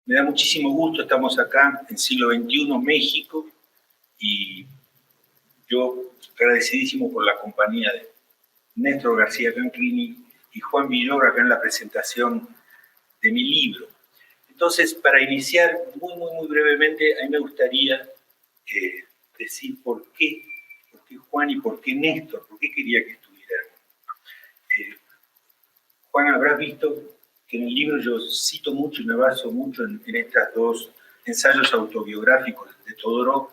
Me da muchísimo gusto, estamos acá en siglo XXI, México, y yo agradecidísimo por la compañía de Néstor García Canclini y Juan Villoro acá en la presentación de mi libro. Entonces, para iniciar muy brevemente, a mí me gustaría decir por qué Juan y por qué Néstor, por qué quería que estuvieran. Juan, habrás visto que en el libro yo cito mucho y me baso mucho en estos dos ensayos autobiográficos de Todorov,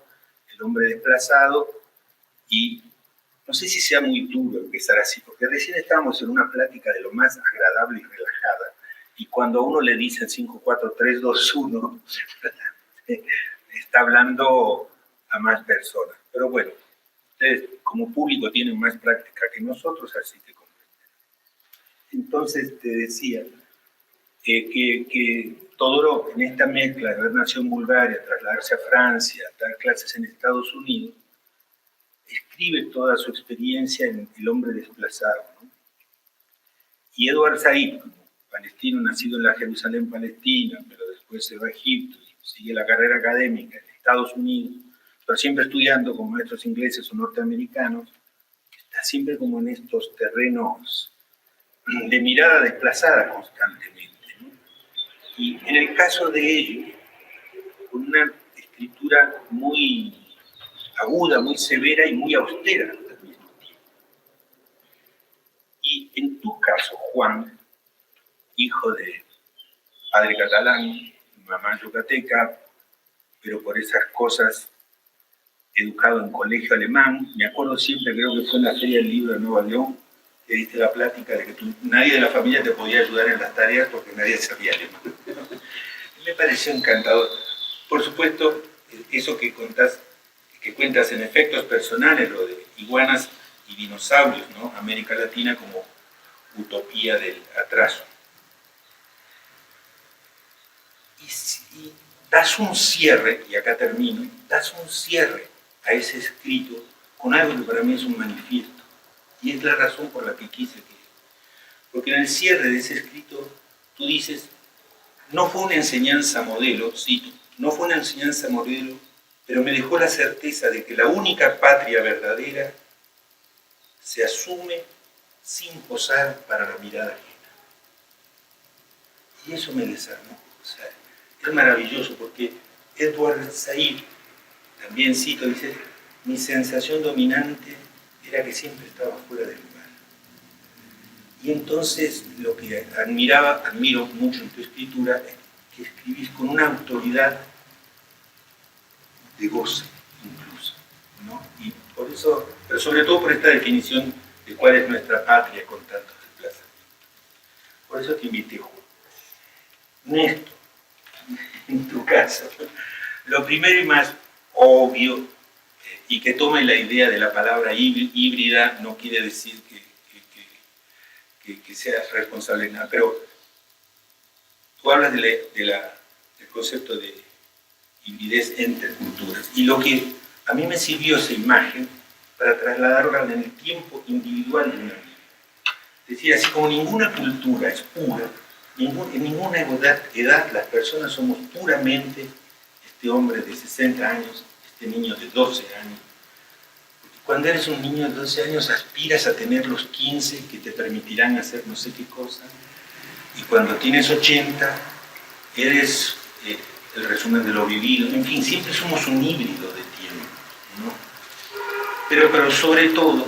El hombre desplazado, y no sé si sea muy duro empezar así, porque recién estábamos en una plática de lo más agradable y relajada, y cuando a uno le dicen 5, 4, 3, 2, 1, está hablando a más personas. Pero bueno, ustedes como público tienen más práctica que nosotros, así que comprenden. Entonces te decía que Todorov, en esta mezcla de haber nacido en Bulgaria, trasladarse a Francia, dar clases en Estados Unidos, escribe toda su experiencia en El hombre desplazado, ¿no? Y Edward Said, palestino nacido en la Jerusalén palestina, pero después se va a Egipto y sigue la carrera académica en Estados Unidos, pero siempre estudiando con maestros ingleses o norteamericanos, está siempre como en estos terrenos de mirada desplazada constantemente, ¿no? Y en el caso de ellos, con una escritura muy aguda, muy severa y muy austera al mismo tiempo. Y en tu caso, Juan, hijo de padre catalán, mamá yucateca, pero por esas cosas educado en colegio alemán, me acuerdo siempre, creo que fue en la Feria del Libro de Nueva León, que diste la plática de que nadie de la familia te podía ayudar en las tareas porque nadie sabía alemán. Me pareció encantador. Por supuesto, eso que cuentas en efectos personales, lo de iguanas y dinosaurios, ¿no? América Latina como utopía del atraso. Y das un cierre, y acá termino, das un cierre a ese escrito con algo que para mí es un manifiesto. Y es la razón por la que quise que... Porque en el cierre de ese escrito tú dices, no fue una enseñanza modelo, cito, no fue una enseñanza modelo, pero me dejó la certeza de que la única patria verdadera se asume sin posar para la mirada ajena. Y eso me desarmó. O sea, es maravilloso porque Edward Said, también cito, dice, mi sensación dominante era que siempre estaba fuera del lugar. Y entonces lo que admiro mucho en tu escritura es que escribís con una autoridad de goce, incluso, ¿no? Y por eso, pero sobre todo por esta definición de cuál es nuestra patria con tantos desplazamientos. Por eso te invité, Juan. Néstor, en tu caso, lo primero y más obvio, y que tome la idea de la palabra híbrida, no quiere decir que seas responsable de nada, pero tú hablas del concepto de hibridez entre culturas, y lo que a mí me sirvió esa imagen para trasladarla en el tiempo individual de una vida. Es decir, así como ninguna cultura es pura, en ninguna edad las personas somos puramente este hombre de 60 años, este niño de 12 años. Cuando eres un niño de 12 años aspiras a tener los 15 que te permitirán hacer no sé qué cosa, y cuando tienes 80 eres el resumen de lo vivido. En fin, siempre somos un híbrido de tiempo, ¿no? Pero sobre todo,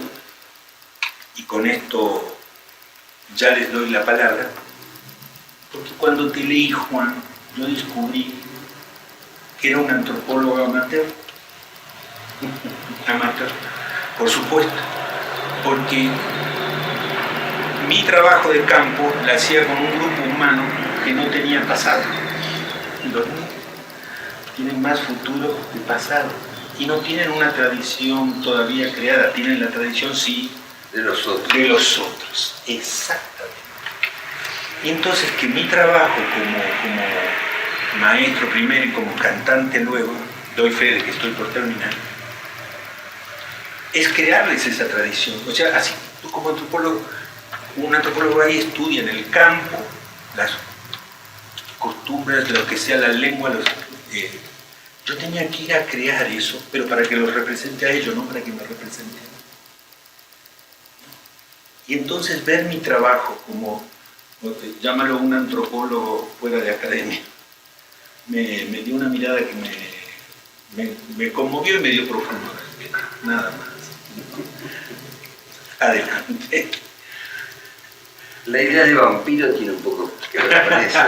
y con esto ya les doy la palabra, porque cuando te leí, Juan, yo descubrí que era un antropólogo amateur. Amateur, por supuesto, porque mi trabajo de campo lo hacía con un grupo humano que no tenía pasado. Los niños tienen más futuro que pasado y no tienen una tradición todavía creada, tienen la tradición, sí, de los otros. De los otros, exactamente. Y entonces que mi trabajo como maestro primero y como cantante luego, doy fe de que estoy por terminar, es crearles esa tradición. O sea, así tú como antropólogo, un antropólogo ahí estudia en el campo las costumbres costumbres, lo que sea la lengua, yo tenía que ir a crear eso, pero para que los represente a ellos, no para que me represente a mí. Y entonces ver mi trabajo como, llámalo un antropólogo fuera de academia, me dio una mirada que me conmovió y me dio profundo respeto, nada más. Adelante. La idea de vampiro tiene un poco que ver con eso.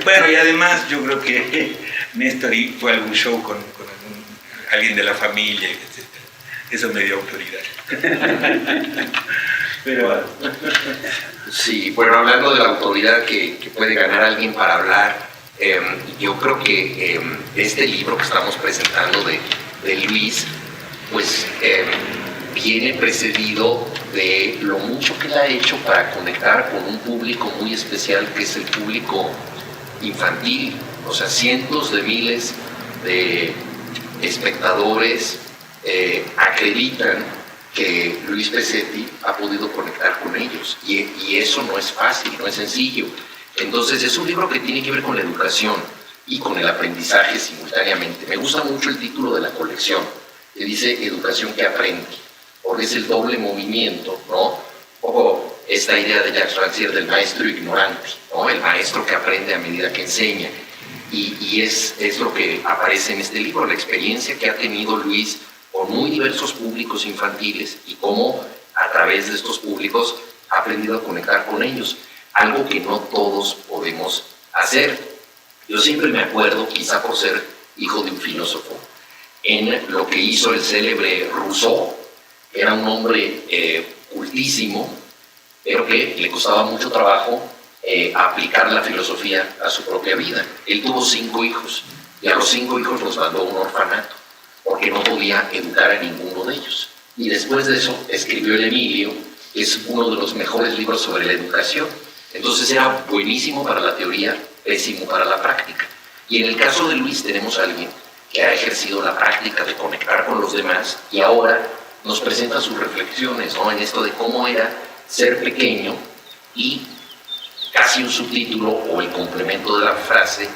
Bueno, y además yo creo que Néstor fue a algún show con alguien de la familia, etc. Eso me dio autoridad. Pero, sí, bueno, hablando de la autoridad que puede ganar alguien para hablar, yo creo que este libro que estamos presentando de Luis, pues viene precedido de lo mucho que él ha hecho para conectar con un público muy especial, que es el público infantil. O sea, cientos de miles de espectadores acreditan que Luis Pesetti ha podido conectar con ellos, y eso no es fácil, no es sencillo. Entonces es un libro que tiene que ver con la educación y con el aprendizaje simultáneamente. Me gusta mucho el título de la colección, que dice Educación que aprende, porque es el doble movimiento, ¿no? O esta idea de Jacques Rancière del maestro ignorante, ¿no? El maestro que aprende a medida que enseña. Y es lo que aparece en este libro, la experiencia que ha tenido Luis con muy diversos públicos infantiles y cómo a través de estos públicos ha aprendido a conectar con ellos, algo que no todos podemos hacer. Yo siempre me acuerdo, quizá por ser hijo de un filósofo, en lo que hizo el célebre Rousseau. Era un hombre cultísimo, pero que le costaba mucho trabajo aplicar la filosofía a su propia vida. Él tuvo 5 hijos y a los 5 hijos los mandó a un orfanato porque no podía educar a ninguno de ellos. Y después de eso escribió El Emilio, que es uno de los mejores libros sobre la educación. Entonces era buenísimo para la teoría, pésimo para la práctica. Y en el caso de Luis tenemos a alguien que ha ejercido la práctica de conectar con los demás y ahora nos presenta sus reflexiones, ¿no? En esto de cómo era ser pequeño, y casi un subtítulo o el complemento de la frase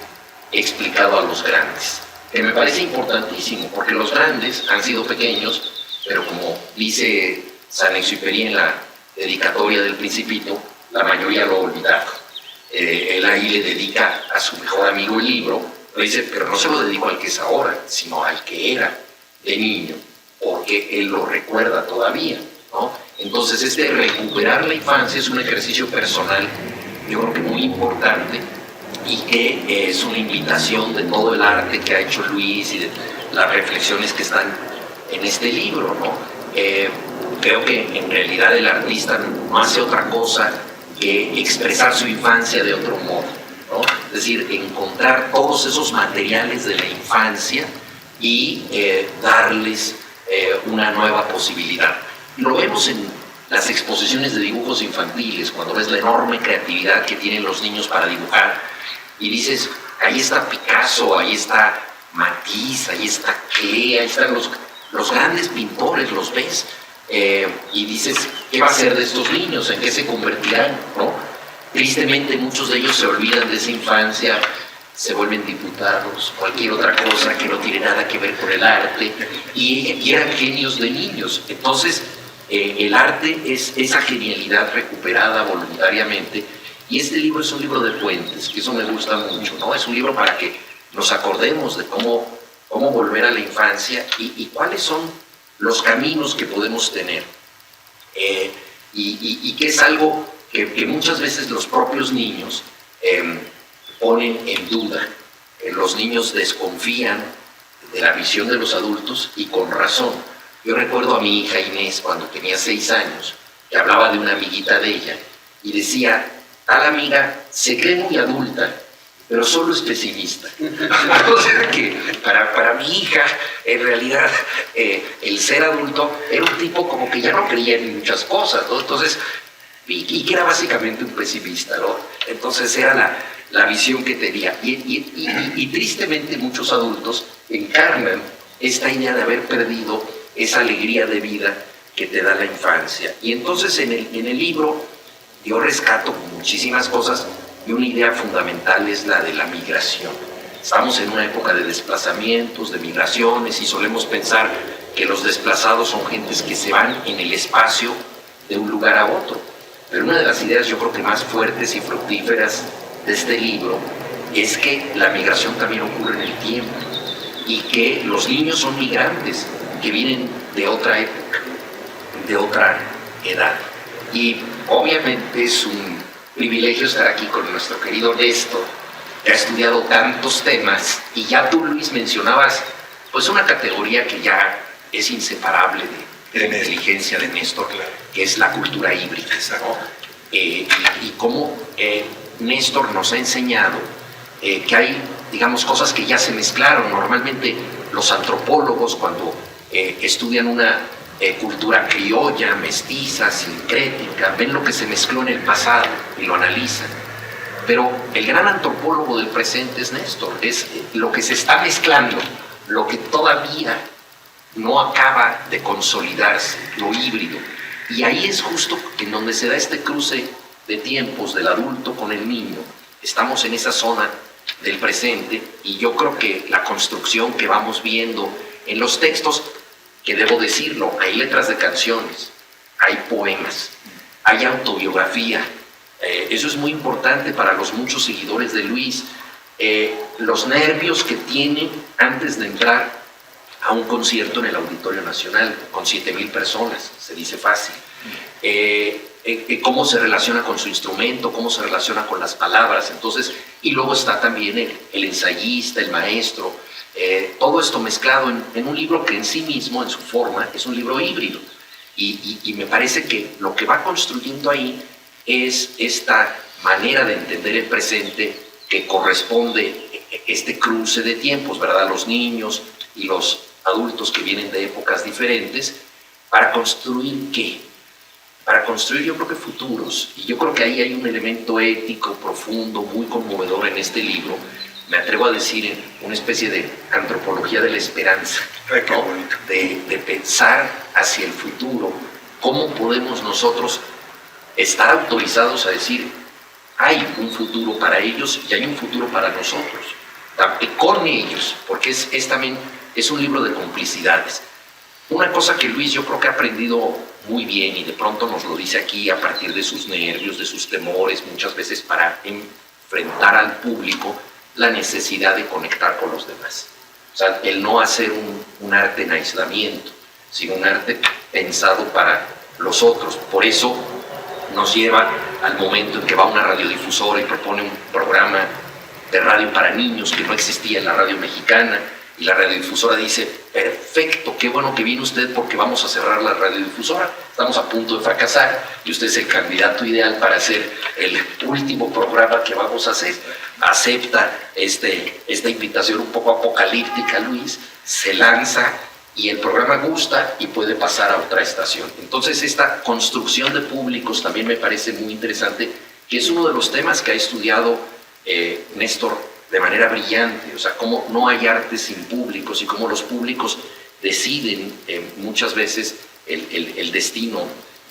explicado a los grandes, que me parece importantísimo, porque los grandes han sido pequeños, pero como dice Saint-Exupéry en la dedicatoria del Principito, la mayoría lo ha olvidado. Él ahí le dedica a su mejor amigo el libro, le dice, pero no se lo dedico al que es ahora, sino al que era de niño, porque él lo recuerda todavía, ¿no? Entonces recuperar la infancia es un ejercicio personal, yo creo que muy importante, y que es una invitación de todo el arte que ha hecho Luis y de las reflexiones que están en este libro, ¿no? Creo que en realidad el artista no hace otra cosa que expresar su infancia de otro modo, ¿no? Es decir, encontrar todos esos materiales de la infancia y darles una nueva posibilidad. Lo vemos en las exposiciones de dibujos infantiles, cuando ves la enorme creatividad que tienen los niños para dibujar y dices, ahí está Picasso, ahí está Matisse, ahí está Klee, ahí están los grandes pintores, los ves, y dices, ¿qué va a ser de estos niños? ¿En qué se convertirán? ¿No? Tristemente muchos de ellos se olvidan de esa infancia, se vuelven diputados, cualquier otra cosa que no tiene nada que ver con el arte, y eran genios de niños. Entonces, el arte es esa genialidad recuperada voluntariamente, y este libro es un libro de puentes, que eso me gusta mucho, ¿no? Es un libro para que nos acordemos de cómo volver a la infancia y cuáles son los caminos que podemos tener, y que es algo que muchas veces los propios niños ponen en duda. Los niños desconfían de la visión de los adultos, y con razón. Yo recuerdo a mi hija Inés cuando tenía 6 años, que hablaba de una amiguita de ella y decía, tal amiga se cree muy adulta, pero solo es pesimista. O sea que para mi hija, en realidad, el ser adulto era un tipo como que ya no creía en muchas cosas, ¿no? Entonces, y que era básicamente un pesimista, ¿no? Entonces era la visión que tenía. Y tristemente muchos adultos encarnan esta idea de haber perdido esa alegría de vida que te da la infancia. Y entonces en el libro yo rescato muchísimas cosas. y una idea fundamental es la de la migración. Estamos en una época de desplazamientos, de migraciones, y solemos pensar que los desplazados son gentes que se van en el espacio de un lugar a otro. Pero una de las ideas, yo creo que más fuertes y fructíferas de este libro es que la migración también ocurre en el tiempo y que los niños son migrantes que vienen de otra época, de otra edad. Y obviamente es un privilegio estar aquí con nuestro querido Néstor, que ha estudiado tantos temas, y ya tú, Luis, mencionabas pues una categoría que ya es inseparable de la inteligencia de Néstor, que es la cultura híbrida, ¿no? Y cómo Néstor nos ha enseñado que hay, digamos, cosas que ya se mezclaron. Normalmente los antropólogos, cuando estudian una cultura criolla, mestiza, sincrética, ven lo que se mezcló en el pasado y lo analizan. Pero el gran antropólogo del presente es Néstor, es lo que se está mezclando, lo que todavía no acaba de consolidarse, lo híbrido. Y ahí es justo en donde se da este cruce de tiempos del adulto con el niño. Estamos en esa zona del presente, y yo creo que la construcción que vamos viendo en los textos, que debo decirlo, hay letras de canciones, hay poemas, hay autobiografía. Eso es muy importante para los muchos seguidores de Luis. Los nervios que tiene antes de entrar a un concierto en el Auditorio Nacional con 7,000 personas, se dice fácil. Cómo se relaciona con su instrumento, cómo se relaciona con las palabras. Entonces, y luego está también el ensayista, el maestro, todo esto mezclado en un libro que en sí mismo, en su forma, es un libro híbrido. Y me parece que lo que va construyendo ahí es esta manera de entender el presente, que corresponde este cruce de tiempos, ¿verdad? Los niños y los adultos que vienen de épocas diferentes, para construir ¿qué? Para construir, yo creo que futuros. Y yo creo que ahí hay un elemento ético profundo, muy conmovedor en este libro. Me atrevo a decir, en una especie de antropología de la esperanza, ¿no? De pensar hacia el futuro, cómo podemos nosotros estar autorizados a decir, hay un futuro para ellos y hay un futuro para nosotros, con ellos, porque también es un libro de complicidades. Una cosa que Luis, yo creo que ha aprendido muy bien, y de pronto nos lo dice aquí a partir de sus nervios, de sus temores, muchas veces para enfrentar al público la necesidad de conectar con los demás. O sea, el no hacer un arte en aislamiento, sino un arte pensado para los otros. Por eso nos lleva al momento en que va a una radiodifusora y propone un programa de radio para niños que no existía en la radio mexicana, y la radiodifusora dice, perfecto, qué bueno que viene usted porque vamos a cerrar la radiodifusora, estamos a punto de fracasar y usted es el candidato ideal para hacer el último programa que vamos a hacer. Acepta esta invitación un poco apocalíptica, Luis, se lanza y el programa gusta y puede pasar a otra estación. Entonces esta construcción de públicos también me parece muy interesante, que es uno de los temas que ha estudiado Néstor de manera brillante. O sea, cómo no hay arte sin públicos y cómo los públicos deciden muchas veces el destino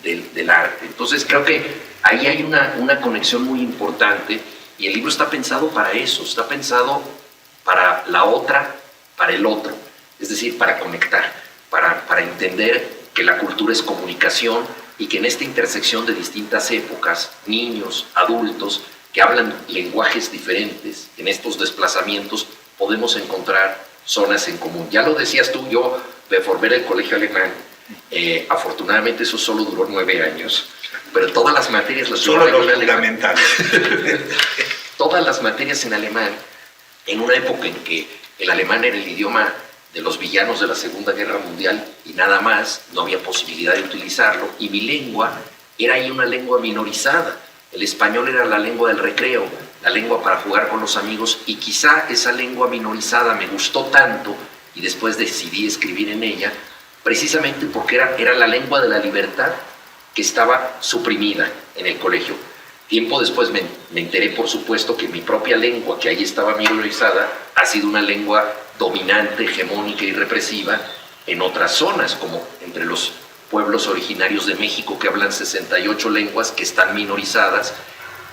del arte. Entonces creo que ahí hay una conexión muy importante, y el libro está pensado para eso, está pensado para la otra, para el otro, es decir, para conectar, para entender que la cultura es comunicación, y que en esta intersección de distintas épocas, niños, adultos, que hablan lenguajes diferentes, en estos desplazamientos podemos encontrar zonas en común. Ya lo decías tú, yo me formé en el colegio alemán, afortunadamente eso solo duró 9 años, pero todas las materias las solo lo fundamental. Todas las materias en alemán, en una época en que el alemán era el idioma de los villanos de la Segunda Guerra Mundial y nada más, no había posibilidad de utilizarlo, y mi lengua era ahí una lengua minorizada. El español era la lengua del recreo, la lengua para jugar con los amigos, y quizá esa lengua minorizada me gustó tanto y después decidí escribir en ella, precisamente porque era la lengua de la libertad que estaba suprimida en el colegio. Tiempo después me enteré, por supuesto, que mi propia lengua, que ahí estaba minorizada, ha sido una lengua dominante, hegemónica y represiva en otras zonas, como entre los pueblos originarios de México, que hablan 68 lenguas que están minorizadas,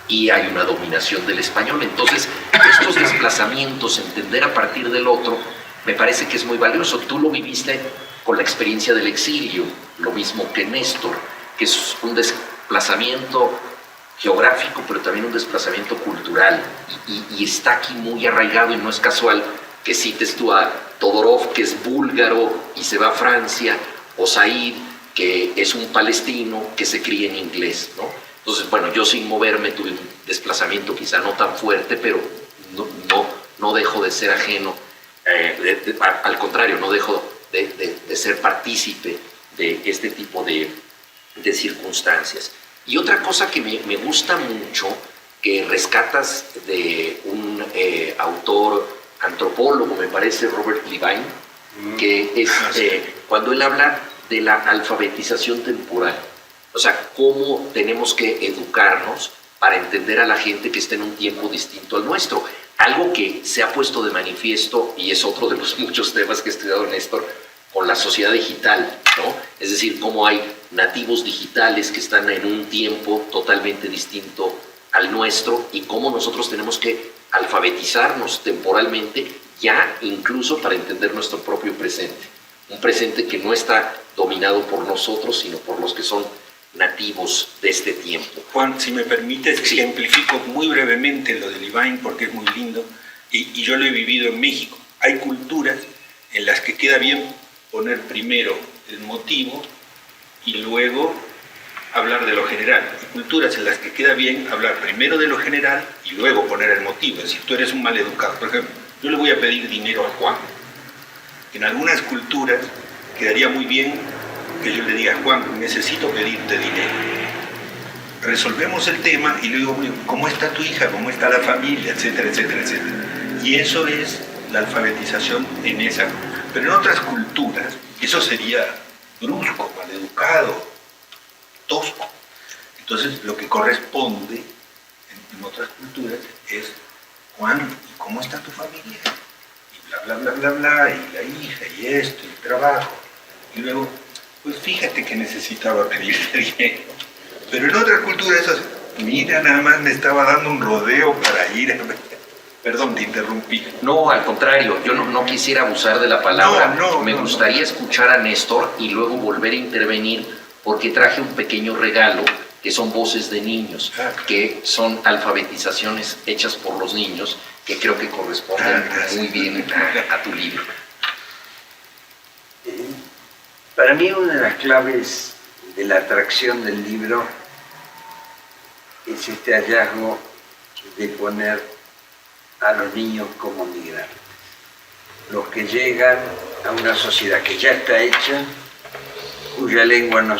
y hay una dominación del español. Entonces, estos desplazamientos, entender a partir del otro, me parece que es muy valioso. Tú lo viviste con la experiencia del exilio, lo mismo que Néstor, que es un desplazamiento geográfico, pero también un desplazamiento cultural, y está aquí muy arraigado, y no es casual que cites tú a Todorov, que es búlgaro y se va a Francia, o Said, que es un palestino que se cría en inglés, ¿no? Entonces, bueno, yo sin moverme tuve un desplazamiento quizá no tan fuerte, pero no dejo de ser ajeno, al contrario, no dejo de ser partícipe de este tipo de circunstancias. Y otra cosa que me gusta mucho, que rescatas de un autor antropólogo, me parece, Robert Levine, que es cuando él habla de la alfabetización temporal. O sea, cómo tenemos que educarnos para entender a la gente que está en un tiempo distinto al nuestro. Algo que se ha puesto de manifiesto, y es otro de los muchos temas que ha estudiado Néstor, con la sociedad digital, ¿no? Es decir, cómo hay nativos digitales que están en un tiempo totalmente distinto al nuestro, y cómo nosotros tenemos que alfabetizarnos temporalmente, ya incluso para entender nuestro propio presente. Un presente que no está dominado por nosotros, sino por los que son nativos de este tiempo. Juan, si me permites, Sí. ejemplifico muy brevemente lo de Levine porque es muy lindo, y yo lo he vivido en México. Hay culturas en las que queda bien poner primero el motivo y luego hablar de lo general. Hay culturas en las que queda bien hablar primero de lo general y luego poner el motivo. Es decir, tú eres un maleducado. Por ejemplo, yo le voy a pedir dinero a Juan. En algunas culturas quedaría muy bien que yo le diga: Juan, necesito pedirte dinero. Resolvemos el tema y luego, ¿cómo está tu hija? ¿Cómo está la familia? Etcétera, etcétera, etcétera. Y eso es la alfabetización en esa. Pero en otras culturas, eso sería brusco, maleducado, tosco. Entonces, lo que corresponde en otras culturas es: Juan, ¿y cómo está tu familia? Y bla, bla, bla, bla, bla, y la hija, y esto, y el trabajo. Y luego, pues fíjate que necesitaba pedirte dinero. Pero en otras culturas eso es: mira, nada más me estaba dando un rodeo para ir a... Perdón, te interrumpí. No, al contrario, yo no quisiera abusar de la palabra. Me No. gustaría escuchar a Néstor y luego volver a intervenir, porque traje un pequeño regalo, que son voces de niños, que son alfabetizaciones hechas por los niños, que creo que corresponden muy bien a tu libro. Para mí una de las claves de la atracción del libro es este hallazgo de poner a los niños como migrantes, los que llegan a una sociedad que ya está hecha, cuya lengua no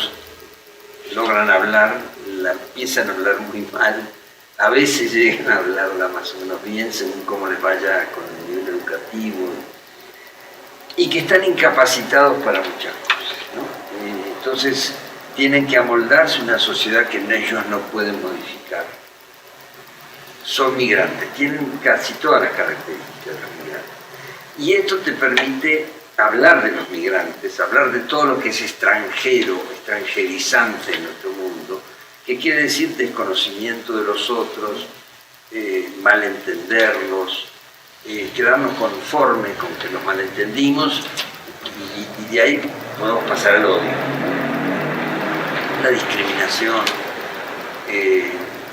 logran hablar, la empiezan a hablar muy mal, a veces llegan a hablarla más o menos bien según cómo les vaya con el nivel educativo, y que están incapacitados para muchas cosas, ¿no? Entonces tienen que amoldarse a una sociedad que ellos no pueden modificar. Son migrantes, tienen casi todas las características de los migrantes. Y esto te permite hablar de los migrantes, hablar de todo lo que es extranjero, extranjerizante en nuestro mundo, que quiere decir desconocimiento de los otros, malentenderlos, quedarnos conformes con que los malentendimos, y de ahí podemos pasar al odio, la discriminación,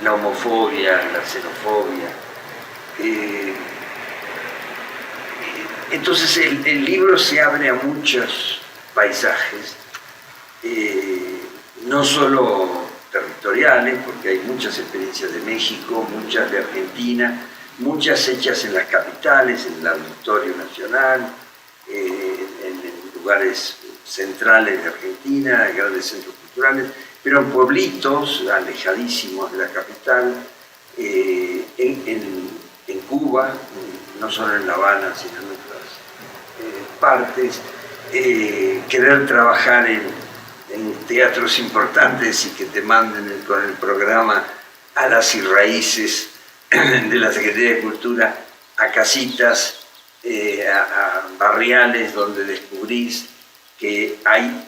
la homofobia, la xenofobia. Entonces el libro se abre a muchos paisajes, no solo territoriales, porque hay muchas experiencias de México, muchas de Argentina, muchas hechas en las capitales, en el Auditorio Nacional, en lugares centrales de Argentina, en grandes centros culturales, pero en pueblitos alejadísimos de la capital, en Cuba, no solo en La Habana, sino en otras partes, querer trabajar en teatros importantes y que te manden con el programa Alas y Raíces de la Secretaría de Cultura a casitas, a barriales donde descubrís que hay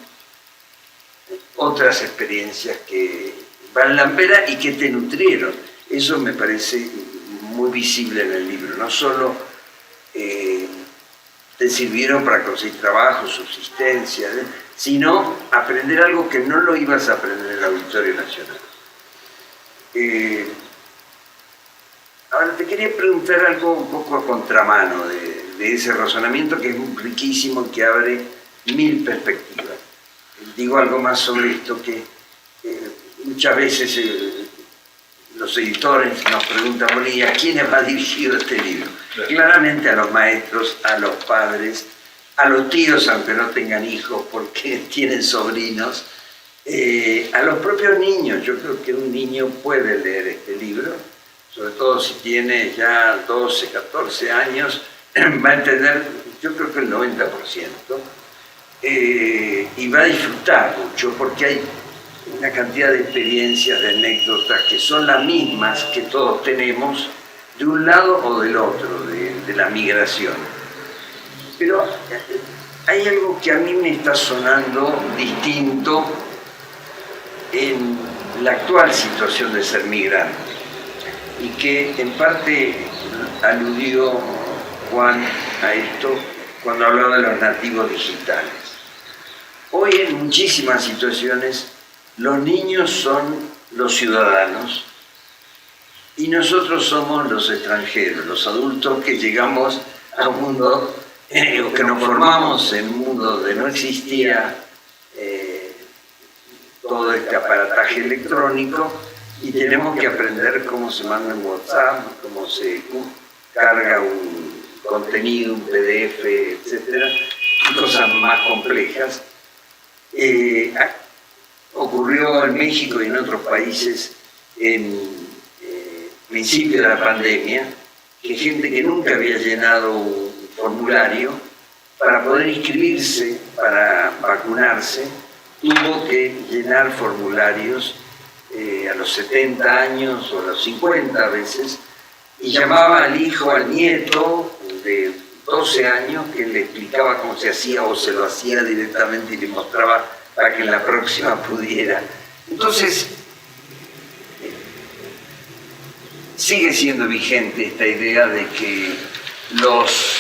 otras experiencias que valen la pena y que te nutrieron. Eso me parece muy visible en el libro. No solo te sirvieron para conseguir trabajo, subsistencia, sino aprender algo que no lo ibas a aprender en el Auditorio Nacional. Ahora te quería preguntar algo un poco a contramano de ese razonamiento que es riquísimo y que abre 1000 perspectivas. Digo algo más sobre esto que muchas veces los editores nos preguntan, bueno, ¿y a quiénes va dirigido este libro? Claro. Claramente a los maestros, a los padres, a los tíos, aunque no tengan hijos porque tienen sobrinos, a los propios niños. Yo creo que un niño puede leer este libro, sobre todo si tiene ya 12, 14 años, va a entender, yo creo que el 90%, y va a disfrutar mucho porque hay una cantidad de experiencias, de anécdotas que son las mismas que todos tenemos de un lado o del otro, de la migración. Pero hay algo que a mí me está sonando distinto en la actual situación de ser migrante y que en parte aludió Juan a esto cuando hablaba de los nativos digitales. Hoy en muchísimas situaciones los niños son los ciudadanos y nosotros somos los extranjeros, los adultos que llegamos a un mundo, o que nos formamos en un mundo donde no existía todo este aparataje electrónico y tenemos que aprender cómo se manda un WhatsApp, cómo se carga un contenido, un PDF, etcétera, y cosas más complejas. Ocurrió en México y en otros países en principio de la pandemia que gente que nunca había llenado un formulario para poder inscribirse, para vacunarse, tuvo que llenar formularios a los 70 años o a los 50 a veces, y llamaba al hijo, al nieto de 12 años que le explicaba cómo se hacía o se lo hacía directamente y le mostraba para que en la próxima pudiera. Entonces, sigue siendo vigente esta idea de que los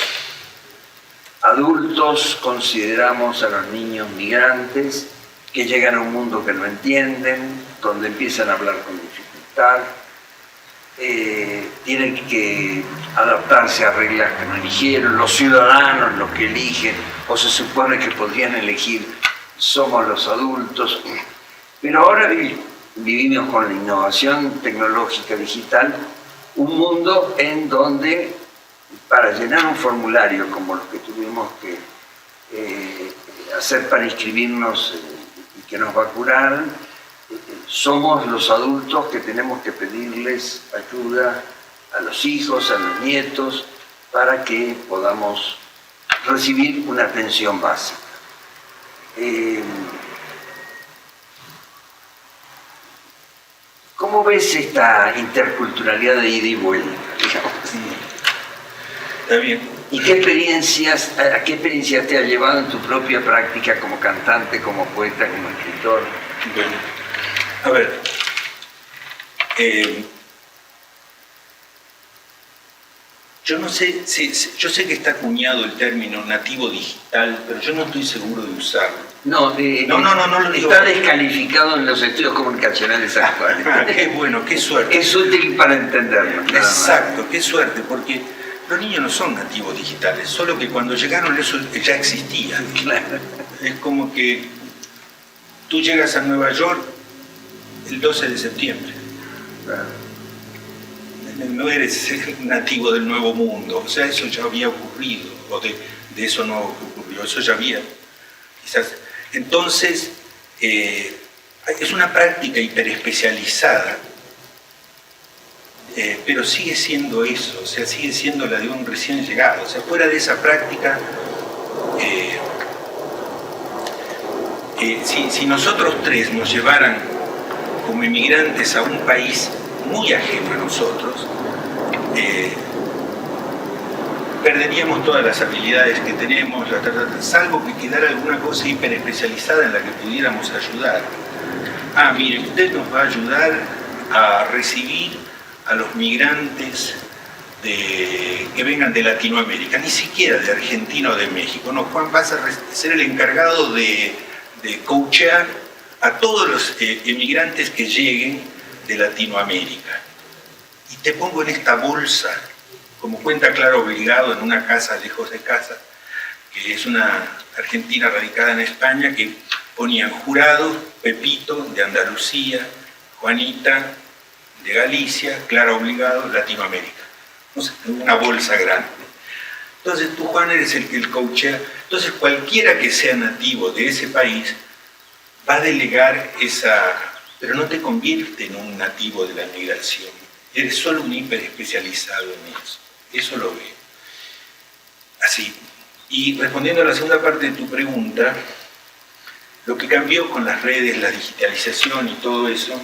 adultos consideramos a los niños migrantes que llegan a un mundo que no entienden, donde empiezan a hablar con dificultad, tienen que adaptarse a reglas que no eligieron, los ciudadanos los que eligen, o se supone que podrían elegir, somos los adultos. Pero ahora vivimos con la innovación tecnológica digital un mundo en donde para llenar un formulario como los que tuvimos que hacer para inscribirnos y que nos vacunaran, somos los adultos que tenemos que pedirles ayuda a los hijos, a los nietos, para que podamos recibir una atención básica. ¿Cómo ves esta interculturalidad de ida y vuelta, digamos? Está bien. ¿Y qué experiencias, a qué experiencias te ha llevado en tu propia práctica como cantante, como poeta, como escritor? Bueno, a ver, yo no sé, yo sé que está acuñado el término nativo digital, pero yo no estoy seguro de usarlo. No, lo digo. Está descalificado en los estudios comunicacionales actuales. Qué bueno, qué suerte. Es útil para entenderlo. Exacto, qué suerte, porque los niños no son nativos digitales, solo que cuando llegaron eso ya existía. Claro. Es como que tú llegas a Nueva York el 12 de septiembre. Claro. No eres nativo del Nuevo Mundo, o sea, eso ya había ocurrido, o de eso no ocurrió, eso ya había. Quizás. Entonces, es una práctica hiperespecializada, pero sigue siendo eso, o sea, sigue siendo la de un recién llegado. O sea, fuera de esa práctica, si nosotros tres nos llevaran como inmigrantes a un país muy ajeno a nosotros, perderíamos todas las habilidades que tenemos, salvo que quedara alguna cosa hiperespecializada en la que pudiéramos ayudar. Mire, usted nos va a ayudar a recibir a los migrantes que vengan de Latinoamérica, ni siquiera de Argentina o de México. No, Juan, vas a ser el encargado de coachear a todos los emigrantes que lleguen de Latinoamérica. Y te pongo en esta bolsa, como cuenta Clara Obligado en Una casa lejos de casa, que es una argentina radicada en España, que ponían jurados, Pepito de Andalucía, Juanita de Galicia, Clara Obligado, Latinoamérica. Entonces, una bolsa grande. Entonces tú, Juan, eres el que coachea. Entonces cualquiera que sea nativo de ese país va a delegar esa... Pero no te convierte en un nativo de la migración. Eres solo un hiperespecializado en eso. Eso lo veo. Así. Y respondiendo a la segunda parte de tu pregunta, lo que cambió con las redes, la digitalización y todo eso,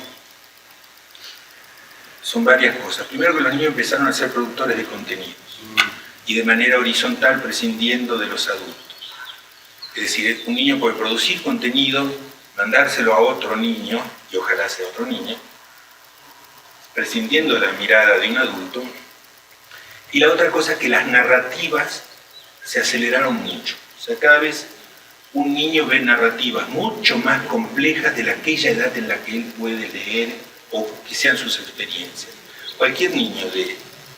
son varias cosas. Primero, que los niños empezaron a ser productores de contenidos y de manera horizontal, prescindiendo de los adultos. Es decir, un niño puede producir contenido, mandárselo a otro niño, y ojalá sea otro niño, prescindiendo de la mirada de un adulto. Y la otra cosa es que las narrativas se aceleraron mucho. O sea, cada vez un niño ve narrativas mucho más complejas de aquella edad en la que él puede leer o que sean sus experiencias. Cualquier niño de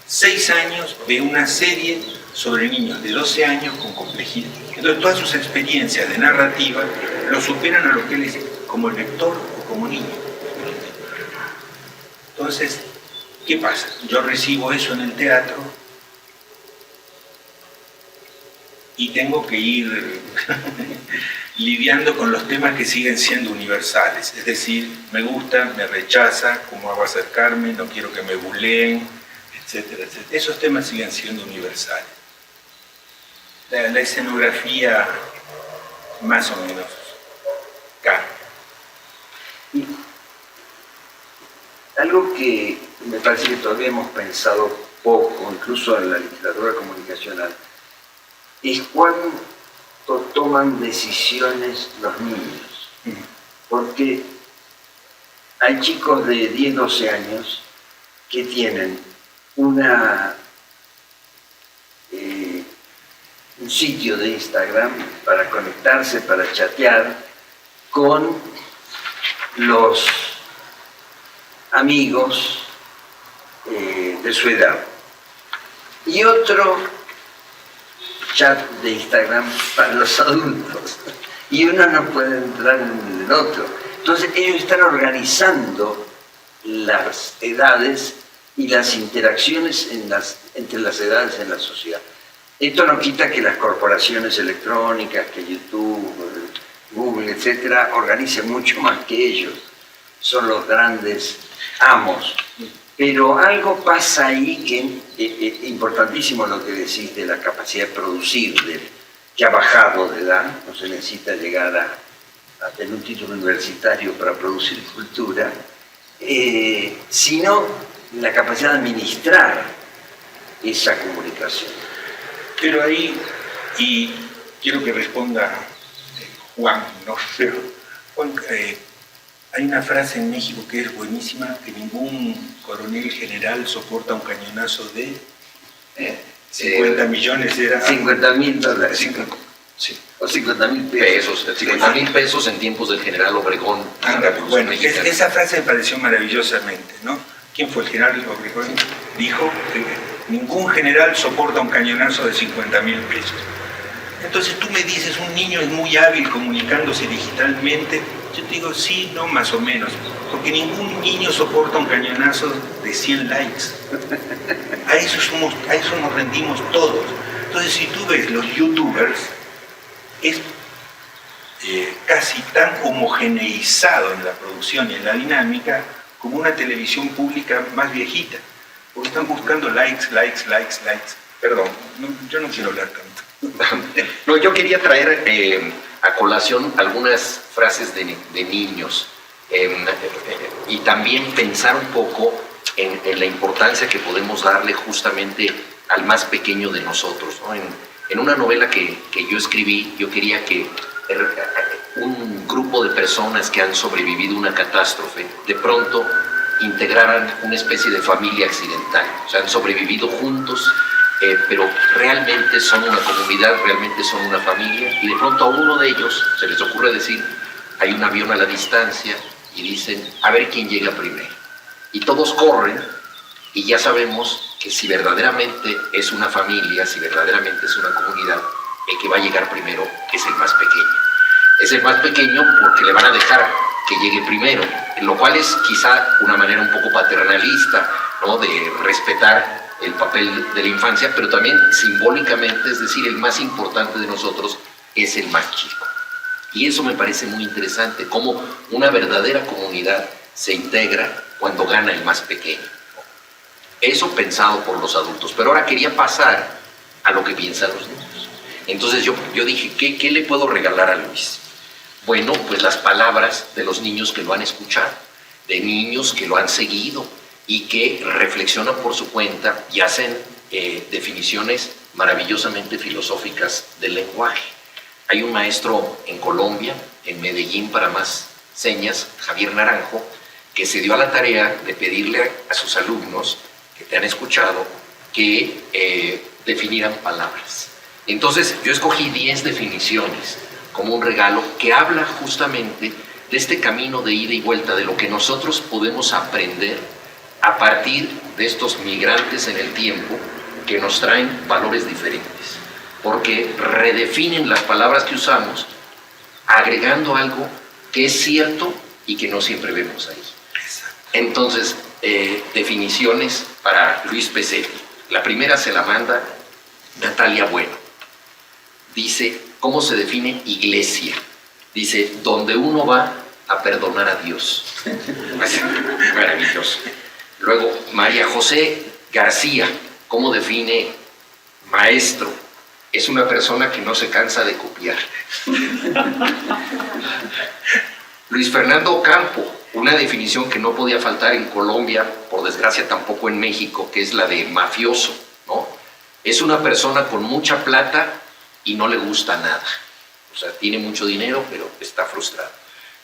6 años ve una serie sobre niños de 12 años con complejidad. Entonces todas sus experiencias de narrativa lo superan a lo que él es como lector o como niño. Entonces, ¿qué pasa? Yo recibo eso en el teatro y tengo que ir lidiando con los temas que siguen siendo universales. Es decir, me gusta, me rechaza, cómo hago acercarme, no quiero que me buleen, etcétera, etcétera. Esos temas siguen siendo universales. La escenografía más o menos cambia. Y algo que me parece que todavía hemos pensado poco, incluso en la literatura comunicacional, es cuando toman decisiones los niños. Porque hay chicos de 10, 12 años que tienen un sitio de Instagram para conectarse, para chatear con los amigos de su edad. Y otro chat de Instagram para los adultos. Y uno no puede entrar en el otro. Entonces ellos están organizando las edades y las interacciones entre las edades en la sociedad. Esto no quita que las corporaciones electrónicas, que YouTube, Google, etcétera, organicen mucho más que ellos. Son los grandes amos. Pero algo pasa ahí que es importantísimo lo que decís de la capacidad de producir, que ha bajado de edad, no se necesita llegar a tener un título universitario para producir cultura, sino la capacidad de administrar esa comunicación. Pero ahí, y quiero que responda Juan, ¿no? Pero, Juan, hay una frase en México que es buenísima, que ningún coronel general soporta un cañonazo de 50 millones, era... $50,000. Sí. O 50,000 pesos. 50,000 pesos en tiempos del general Obregón. Bueno, esa frase me pareció maravillosamente, ¿no? ¿Quién fue el general Obregón? Dijo que ningún general soporta un cañonazo de 50,000 pesos. Entonces tú me dices, un niño es muy hábil comunicándose digitalmente. Yo te digo, sí, no, más o menos. Porque ningún niño soporta un cañonazo de 100 likes. A eso nos rendimos todos. Entonces, si tú ves los youtubers, es casi tan homogeneizado en la producción y en la dinámica como una televisión pública más viejita. Porque están buscando likes. Perdón, yo no quiero hablar tanto. No, yo quería traer a colación algunas frases de niños y también pensar un poco en la importancia que podemos darle justamente al más pequeño de nosotros, ¿no? En una novela que yo escribí, yo quería que un grupo de personas que han sobrevivido una catástrofe, de pronto integraran una especie de familia accidental. O sea, han sobrevivido juntos, pero realmente son una comunidad, realmente son una familia, y de pronto a uno de ellos se les ocurre decir, hay un avión a la distancia, y dicen, a ver quién llega primero. Y todos corren, y ya sabemos que si verdaderamente es una familia, si verdaderamente es una comunidad, el que va a llegar primero es el más pequeño. Es el más pequeño porque le van a dejar que llegue primero, lo cual es quizá una manera un poco paternalista, ¿no?, de respetar el papel de la infancia, pero también simbólicamente, es decir, el más importante de nosotros es el más chico. Y eso me parece muy interesante, cómo una verdadera comunidad se integra cuando gana el más pequeño. Eso pensado por los adultos, pero ahora quería pasar a lo que piensan los niños. Entonces yo dije, ¿qué le puedo regalar a Luis? Bueno, pues las palabras de los niños que lo han escuchado, de niños que lo han seguido y que reflexionan por su cuenta y hacen definiciones maravillosamente filosóficas del lenguaje. Hay un maestro en Colombia, en Medellín para más señas, Javier Naranjo, que se dio a la tarea de pedirle a sus alumnos que te han escuchado que definieran palabras. Entonces yo escogí 10 definiciones como un regalo que habla justamente de este camino de ida y vuelta, de lo que nosotros podemos aprender a partir de estos migrantes en el tiempo que nos traen valores diferentes, porque redefinen las palabras que usamos, agregando algo que es cierto y que no siempre vemos ahí. Entonces, definiciones para Luis Pesetti. La primera se la manda Natalia Bueno. Dice, ¿cómo se define iglesia? Dice, donde uno va a perdonar a Dios. Maravilloso. Luego, María José García, ¿cómo define maestro? Es una persona que no se cansa de copiar. Luis Fernando Ocampo, una definición que no podía faltar en Colombia, por desgracia tampoco en México, que es la de mafioso, ¿no? Es una persona con mucha plata y no le gusta nada. O sea, tiene mucho dinero, pero está frustrado.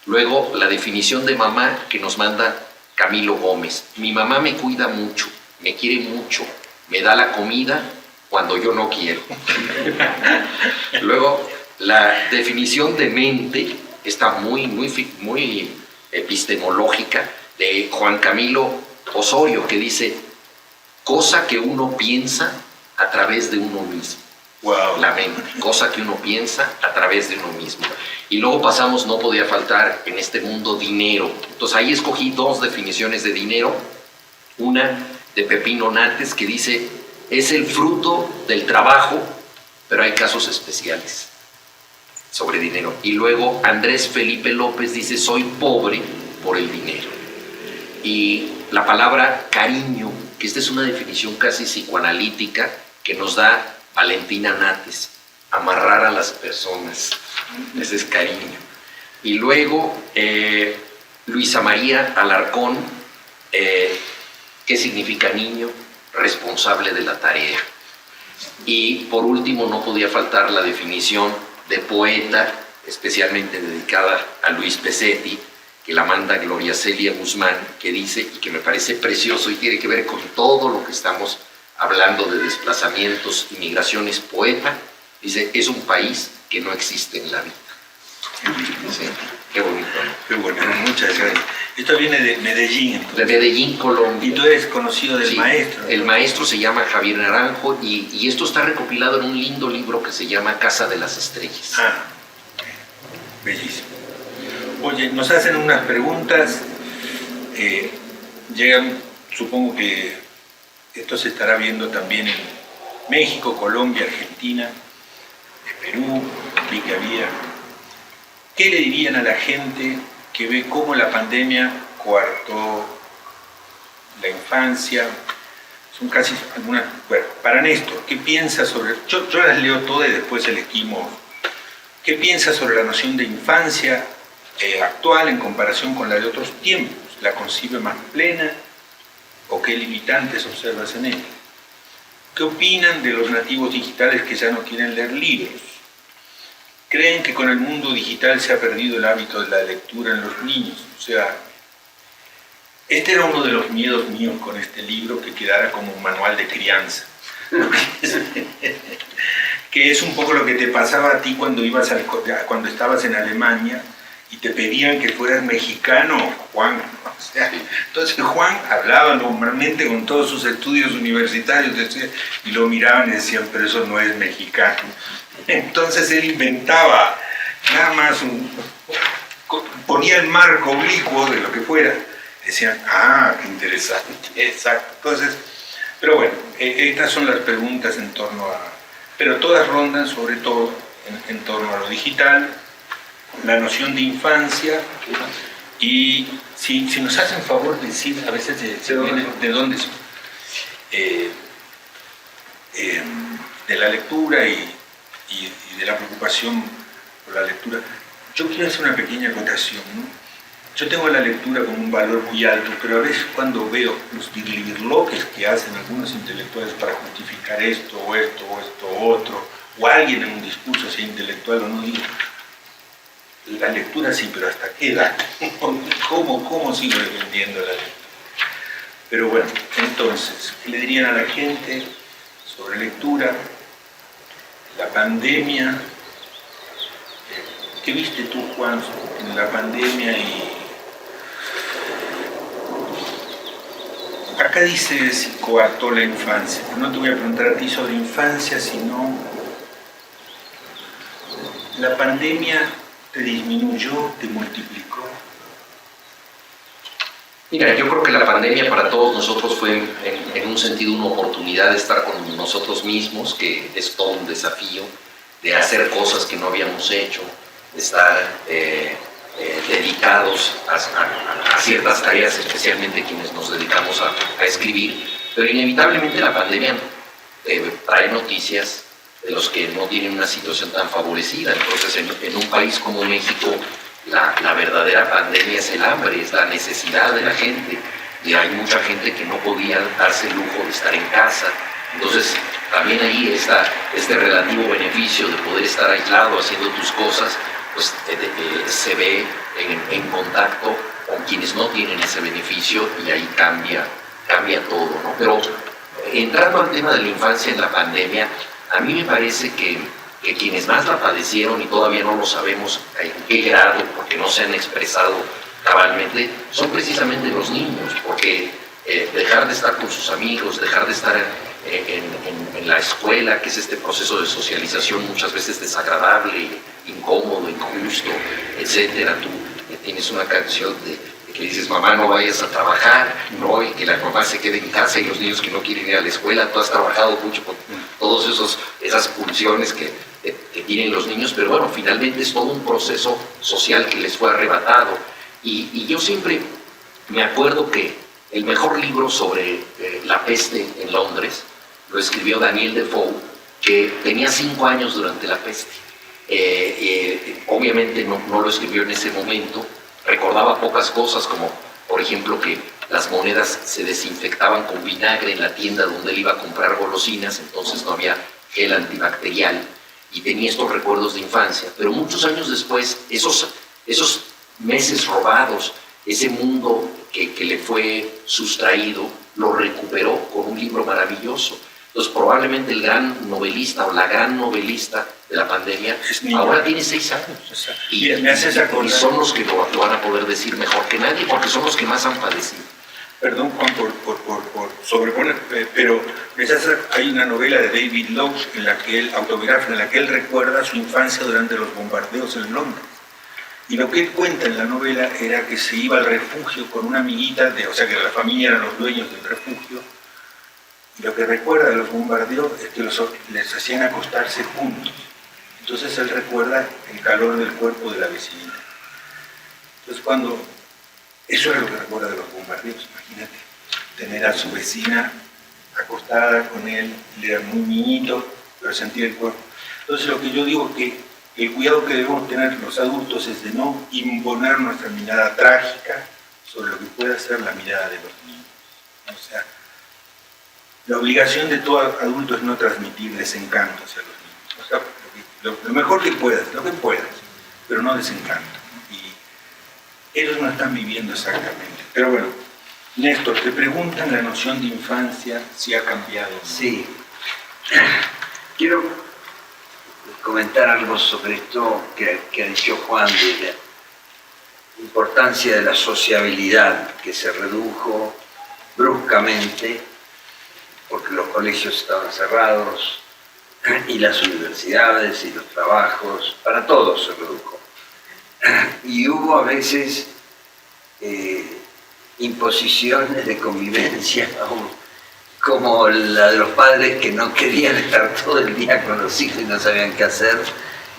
Luego, la definición de mamá que nos manda Camilo Gómez. Mi mamá me cuida mucho, me quiere mucho, me da la comida cuando yo no quiero. Luego, la definición de mente está muy epistemológica, de Juan Camilo Osorio, que dice, cosa que uno piensa a través de uno mismo. Wow. La mente, cosa que uno piensa a través de uno mismo. Y luego pasamos, no podía faltar en este mundo, dinero. Entonces ahí escogí 2 definiciones de dinero. Una de Pepino Nates que dice, es el fruto del trabajo, pero hay casos especiales sobre dinero. Y luego Andrés Felipe López dice, soy pobre por el dinero. Y la palabra cariño, que esta es una definición casi psicoanalítica que nos da Valentina Nates, amarrar a las personas, ese es cariño. Y luego Luisa María Alarcón, ¿qué significa niño? Responsable de la tarea. Y por último no podía faltar la definición de poeta, especialmente dedicada a Luis Pesetti, que la manda Gloria Celia Guzmán, que dice, y que me parece precioso y tiene que ver con todo lo que estamos hablando de desplazamientos y migraciones, poeta, dice, es un país que no existe en la vida. Sí, qué bonito, ¿no? Qué bueno, muchas gracias. Esto viene de Medellín. Entonces. De Medellín, Colombia. Y tú eres conocido del Sí, maestro. El maestro se llama Javier Naranjo y esto está recopilado en un lindo libro que se llama Casa de las Estrellas. Ah, bellísimo. Oye, nos hacen unas preguntas. Llegan, supongo que esto se estará viendo también en México, Colombia, Argentina, Perú, Costa Rica. ¿Qué le dirían a la gente que ve cómo la pandemia coartó la infancia? Son casi algunas... Bueno, para Néstor, ¿qué piensa sobre...? Yo las leo todas y después elegimos. ¿Qué piensa sobre la noción de infancia actual en comparación con la de otros tiempos? ¿La concibe más plena o qué limitantes observas en ella? ¿Qué opinan de los nativos digitales que ya no quieren leer libros? ¿Creen que con el mundo digital se ha perdido el hábito de la lectura en los niños? O sea, Este era uno de los miedos míos con este libro, que quedara como un manual de crianza. Que es un poco lo que te pasaba a ti cuando estabas en Alemania y te pedían que fueras mexicano, Juan. O sea, entonces Juan hablaba normalmente con todos sus estudios universitarios y lo miraban y decían, pero eso no es mexicano. Entonces él inventaba nada más, ponía el marco oblicuo de lo que fuera. Decían, qué interesante, exacto. Entonces, pero bueno, estas son las preguntas en torno a... Pero todas rondan sobre todo en torno a lo digital, la noción de infancia, y si nos hacen favor de decir a veces de dónde son, de la lectura y de la preocupación por la lectura. Yo quiero hacer una pequeña acotación, ¿no? Yo tengo la lectura como un valor muy alto, pero a veces cuando veo los birlibirloques que hacen algunos intelectuales para justificar esto o esto o esto o otro, o alguien en un discurso sea intelectual o no, digo, la lectura sí, pero ¿hasta qué edad? ¿Cómo sigo defendiendo la lectura? Pero bueno, entonces, ¿qué le dirían a la gente sobre lectura? La pandemia. ¿Qué viste tú, Juan, en la pandemia? Y acá dice si coartó la infancia. No te voy a preguntar a ti sobre infancia, sino la pandemia te disminuyó, te multiplicó. Mira, yo creo que la pandemia para todos nosotros fue en un sentido una oportunidad de estar con nosotros mismos, que es todo un desafío, de hacer cosas que no habíamos hecho, de estar dedicados a ciertas tareas, especialmente quienes nos dedicamos a escribir, pero inevitablemente la pandemia trae noticias de los que no tienen una situación tan favorecida. Entonces, en un país como México, la verdadera pandemia es el hambre, es la necesidad de la gente, y hay mucha gente que no podía darse el lujo de estar en casa. Entonces, también ahí está este relativo beneficio de poder estar aislado haciendo tus cosas, pues se ve en contacto con quienes no tienen ese beneficio, y ahí cambia todo, ¿no? Pero entrando al tema de la infancia en la pandemia, a mí me parece que quienes más la padecieron, y todavía no lo sabemos en qué grado, porque no se han expresado cabalmente, son precisamente los niños, porque dejar de estar con sus amigos, dejar de estar en la escuela, que es este proceso de socialización muchas veces desagradable, incómodo, injusto, etcétera. Tú tienes una canción de que dices, mamá, no vayas a trabajar, no, y que la mamá se quede en casa, y los niños que no quieren ir a la escuela. Tú has trabajado mucho con todas esas pulsiones que tienen los niños, pero bueno, finalmente es todo un proceso social que les fue arrebatado. Y yo siempre me acuerdo que el mejor libro sobre la peste en Londres lo escribió Daniel Defoe, que tenía 5 años durante la peste. Obviamente no lo escribió en ese momento, recordaba pocas cosas, como por ejemplo que las monedas se desinfectaban con vinagre en la tienda donde él iba a comprar golosinas, entonces no había gel antibacterial, y tenía estos recuerdos de infancia. Pero muchos años después, esos meses robados, ese mundo que le fue sustraído, lo recuperó con un libro maravilloso. Entonces, probablemente el gran novelista o la gran novelista de la pandemia ahora tiene 6 años. Y son los que lo van a poder decir mejor que nadie, porque son los que más han padecido. Perdón, Juan, por sobreponer, pero hay una novela de David Lowell autobiográfica, en la que él recuerda su infancia durante los bombardeos en Londres. Y lo que él cuenta en la novela era que se iba al refugio con una amiguita, o sea que la familia eran los dueños del refugio, y lo que recuerda de los bombardeos es que les hacían acostarse juntos. Entonces él recuerda el calor del cuerpo de la vecinita. Entonces eso era lo que recuerda de los bombardeos, imagínate, tener a su vecina acostada con él, él era muy niñito, pero sentía el cuerpo. Entonces lo que yo digo es que el cuidado que debemos tener los adultos es de no imponer nuestra mirada trágica sobre lo que puede ser la mirada de los niños. O sea, la obligación de todo adulto es no transmitir desencanto hacia los niños. O sea, lo mejor que puedas, pero no desencanto. Y ellos no están viviendo exactamente. Pero bueno, Néstor, te preguntan la noción de infancia si ha cambiado. Sí. Quiero comentar algo sobre esto que ha dicho Juan, de la importancia de la sociabilidad, que se redujo bruscamente porque los colegios estaban cerrados y las universidades y los trabajos, para todos se redujo. Y hubo a veces imposiciones de convivencia, como la de los padres que no querían estar todo el día con los hijos y no sabían qué hacer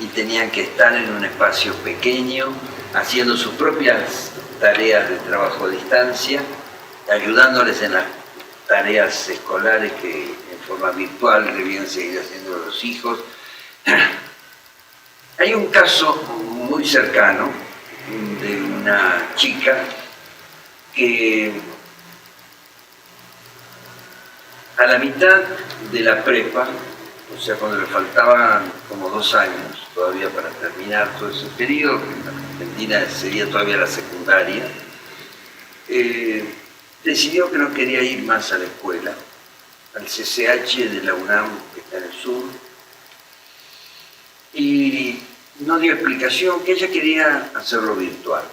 y tenían que estar en un espacio pequeño haciendo sus propias tareas de trabajo a distancia, ayudándoles en las tareas escolares que en forma virtual debían seguir haciendo los hijos. Hay un caso muy cercano de una chica que a la mitad de la prepa, o sea, cuando le faltaban como 2 años todavía para terminar todo ese periodo, que en Argentina sería todavía la secundaria, decidió que no quería ir más a la escuela, al CCH de la UNAM, que está en el sur, y no dio explicación, que ella quería hacerlo virtual.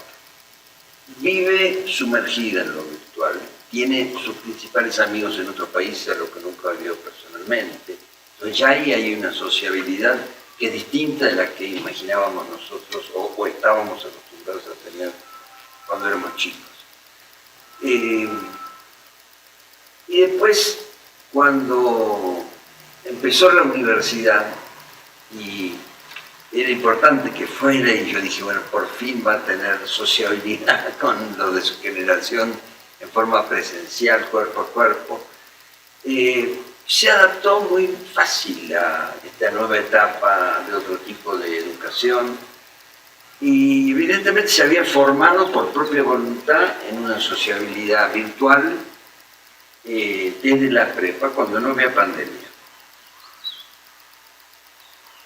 Vive sumergida en lo virtual, tiene sus principales amigos en otros países, a los que nunca vio personalmente. Entonces ya ahí hay una sociabilidad que es distinta de la que imaginábamos nosotros o estábamos acostumbrados a tener cuando éramos chicos. Y después, cuando empezó la universidad y era importante que fuera, y yo dije, bueno, por fin va a tener sociabilidad con los de su generación en forma presencial, cuerpo a cuerpo, se adaptó muy fácil a esta nueva etapa de otro tipo de educación y evidentemente se había formado por propia voluntad en una sociabilidad virtual desde la prepa, cuando no había pandemia.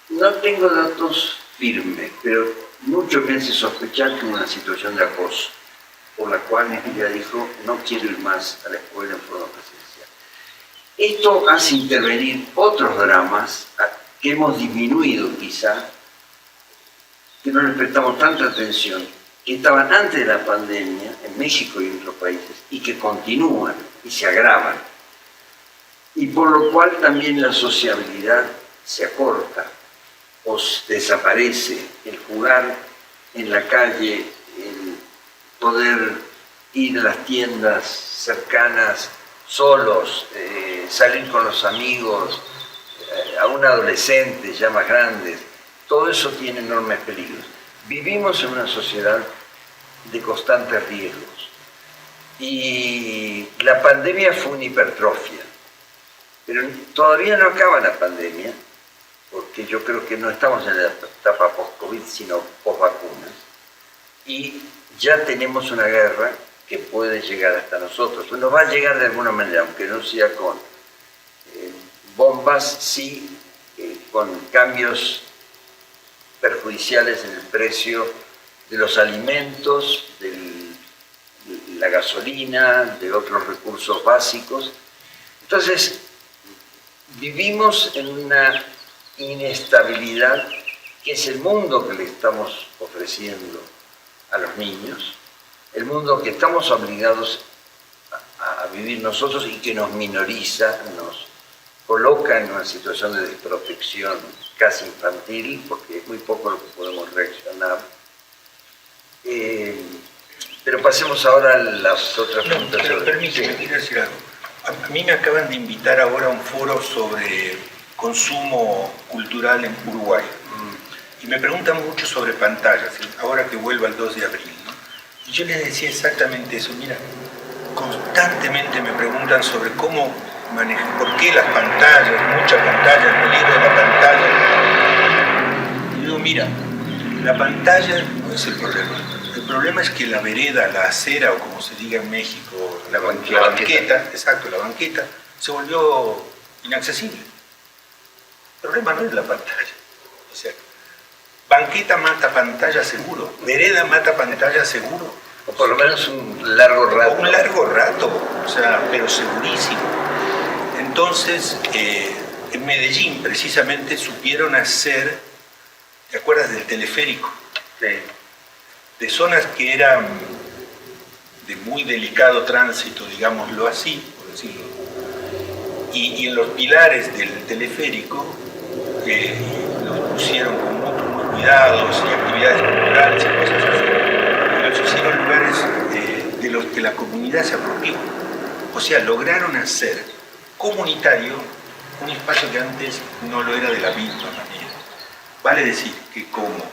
No tengo datos firmes, pero mucho me hace sospechar que una situación de acoso, por la cual ella dijo, no quiero ir más a la escuela en forma presencial. Esto hace intervenir otros dramas que hemos disminuido quizá, que no les prestamos tanta atención, que estaban antes de la pandemia en México y en otros países, y que continúan y se agravan. Y por lo cual también la sociabilidad se acorta o desaparece, el jugar en la calle, el poder ir a las tiendas cercanas solos, salir con los amigos, a un adolescente ya más grandes, todo eso tiene enormes peligros. Vivimos en una sociedad de constantes riesgos y la pandemia fue una hipertrofia, pero todavía no acaba la pandemia, porque yo creo que no estamos en la etapa post-COVID, sino post-vacunas, y ya tenemos una guerra que puede llegar hasta nosotros. Nos va a llegar de alguna manera, aunque no sea con bombas, sí con cambios perjudiciales en el precio de los alimentos, de la gasolina, de otros recursos básicos. Entonces, vivimos en una inestabilidad que es el mundo que le estamos ofreciendo a los niños, el mundo que estamos obligados a vivir nosotros y que nos minoriza, nos coloca en una situación de desprotección casi infantil, porque es muy poco lo que podemos reaccionar. Pero pasemos ahora a las otras preguntas. Pero permíteme, quiero decir algo. A mí me acaban de invitar ahora a un foro sobre consumo cultural en Uruguay. Y me preguntan mucho sobre pantallas, ahora que vuelvo al 2 de abril, ¿no? Y yo les decía exactamente eso. Mira, constantemente me preguntan sobre cómo manejar, por qué las pantallas, muchas pantallas, el peligro de la pantalla. Y digo, mira, la pantalla no es el problema. El problema es que la vereda, la acera, o como se diga en México, la banqueta, exacto, la banqueta, se volvió inaccesible. El problema no es la pantalla. O sea, banqueta mata pantalla seguro, vereda mata pantalla seguro. O por lo menos un largo rato. Un largo rato, o sea, pero segurísimo. Entonces, en Medellín precisamente supieron hacer, ¿te acuerdas del teleférico? Sí. De zonas que eran de muy delicado tránsito, digámoslo así, por decirlo. Y en los pilares del teleférico los pusieron con muchos cuidados y actividades culturales y cosas así. Y los hicieron lugares de los que la comunidad se apropió. O sea, lograron hacer comunitario un espacio que antes no lo era de la misma manera. Vale decir que como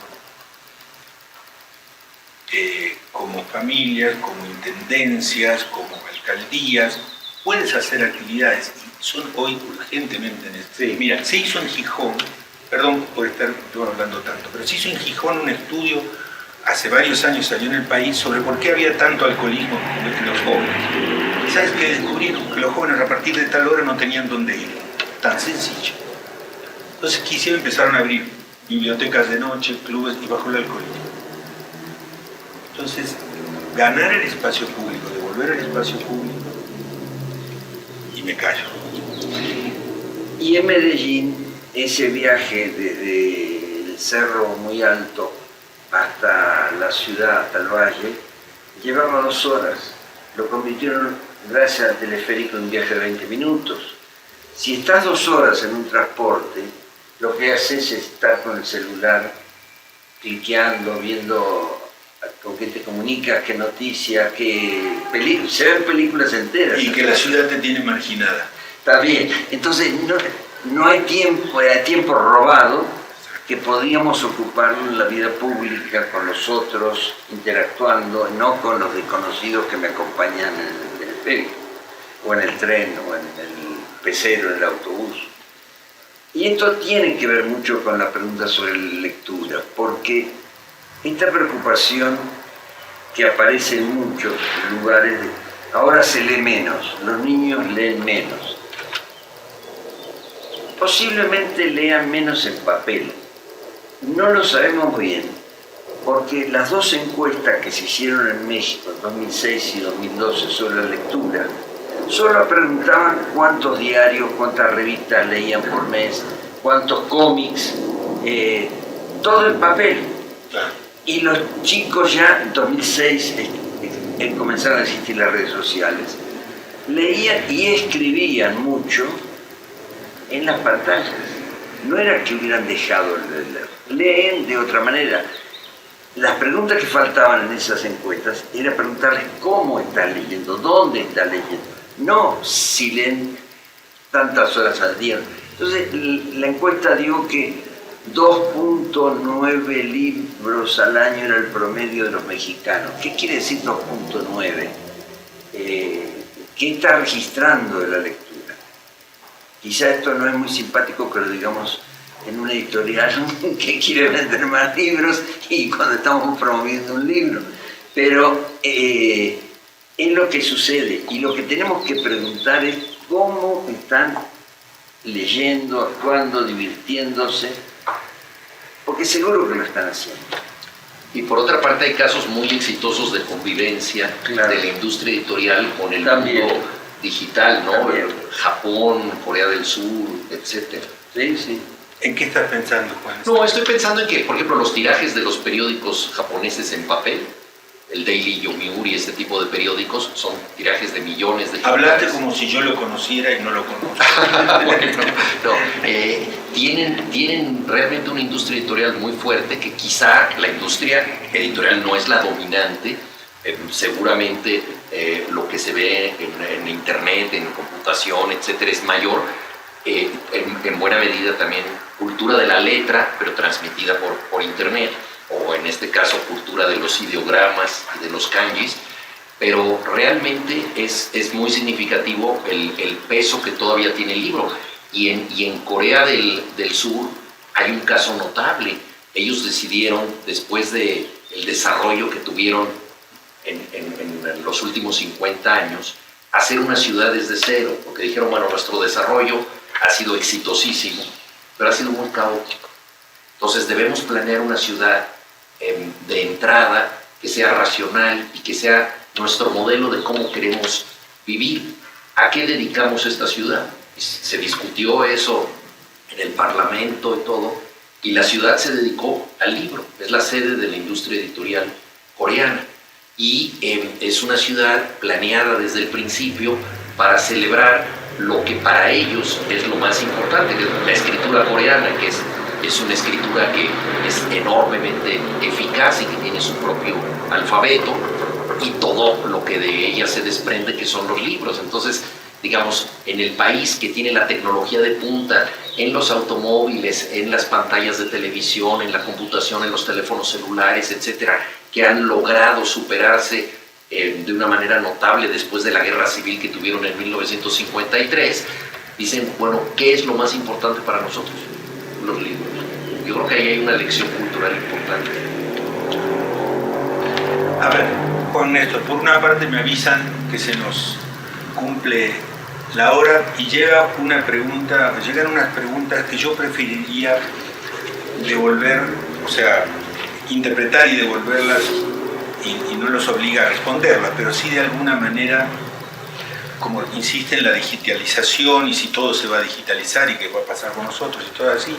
familias, como intendencias, como alcaldías, puedes hacer actividades y son hoy urgentemente necesarias. Sí. Mira, se hizo en Gijón, perdón por estar hablando tanto, pero se hizo en Gijón un estudio, hace varios años salió en El País, sobre por qué había tanto alcoholismo en los jóvenes. ¿Y sabes qué descubrieron? Que los jóvenes a partir de tal hora no tenían dónde ir. Tan sencillo. Entonces empezaron a abrir bibliotecas de noche, clubes y bajó el alcoholismo. Entonces, ganar el espacio público, devolver el espacio público, y me callo. Y en Medellín, ese viaje desde el cerro muy alto hasta la ciudad, hasta el valle, llevaba 2 horas. Lo convirtieron, gracias al teleférico, en un viaje de 20 minutos. Si estás 2 horas en un transporte, lo que haces es estar con el celular, cliqueando, viendo con qué te comunicas, qué noticias, se ven películas enteras. Y que la ciudad te tiene marginada. Está bien. Entonces no hay tiempo, hay tiempo robado que podríamos ocuparlo en la vida pública con los otros, interactuando, no con los desconocidos que me acompañan en el teleférico, o en el tren, o en el pecero, en el autobús. Y esto tiene que ver mucho con la pregunta sobre la lectura, porque esta preocupación que aparece en muchos lugares, ahora se lee menos, los niños leen menos. Posiblemente lean menos en papel. No lo sabemos bien, porque las 2 encuestas que se hicieron en México en 2006 y 2012 sobre la lectura, solo preguntaban cuántos diarios, cuántas revistas leían por mes, cuántos cómics, todo en papel. Y los chicos ya en 2006 comenzaron a existir las redes sociales, leían y escribían mucho en las pantallas. No era que hubieran dejado de leer, leen de otra manera. Las preguntas que faltaban en esas encuestas era preguntarles cómo están leyendo, dónde están leyendo, no si leen tantas horas al día. Entonces la encuesta dio que 2.9 libros al año era el promedio de los mexicanos. ¿Qué quiere decir 2.9? ¿Qué está registrando de la lectura? Quizá esto no es muy simpático que lo digamos en una editorial que quiere vender más libros y cuando estamos promoviendo un libro. Pero es lo que sucede y lo que tenemos que preguntar es cómo están leyendo, actuando, divirtiéndose, porque seguro que lo están haciendo. Y por otra parte hay casos muy exitosos de convivencia, claro, de la industria editorial con el también mundo digital, ¿no? También. Japón, Corea del Sur, etc. Sí, sí. ¿En qué estás pensando, Juan? No, estoy pensando en que, por ejemplo, los tirajes de los periódicos japoneses en papel, el Daily Yomiuri, este tipo de periódicos, son tirajes de millones de ejemplares. Hablaste como si yo lo conociera y no lo conozco. Bueno, no, tienen realmente una industria editorial muy fuerte que quizá la industria editorial no es la dominante. Seguramente lo que se ve en internet, en computación, etcétera, es mayor. En buena medida también cultura de la letra, pero transmitida por internet, o en este caso cultura de los ideogramas y de los kanjis, pero realmente es muy significativo el peso que todavía tiene el libro. Y en Corea del Sur hay un caso notable. Ellos decidieron, después del desarrollo que tuvieron en los últimos 50 años, hacer una ciudad desde cero, porque dijeron, bueno, nuestro desarrollo ha sido exitosísimo, pero ha sido muy caótico. Entonces debemos planear una ciudad de entrada que sea racional y que sea nuestro modelo de cómo queremos vivir. ¿A qué dedicamos esta ciudad? Se discutió eso en el Parlamento y todo, y la ciudad se dedicó al libro. Es la sede de la industria editorial coreana y es una ciudad planeada desde el principio para celebrar lo que para ellos es lo más importante, que es la escritura coreana, que es una escritura que es enormemente eficaz y que tiene su propio alfabeto y todo lo que de ella se desprende, que son los libros. Entonces, digamos, en el país que tiene la tecnología de punta en los automóviles, en las pantallas de televisión, en la computación, en los teléfonos celulares, etcétera, que han logrado superarse de una manera notable después de la guerra civil que tuvieron en 1953, dicen, bueno, ¿qué es lo más importante para nosotros? Los libros. Yo creo que ahí hay una lección cultural importante. A ver, Juan Néstor, por una parte me avisan que se nos cumple la hora y llegan unas preguntas que yo preferiría devolver, o sea, interpretar y devolverlas y no los obliga a responderlas, pero sí de alguna manera, como insiste en la digitalización y si todo se va a digitalizar y qué va a pasar con nosotros y todo así.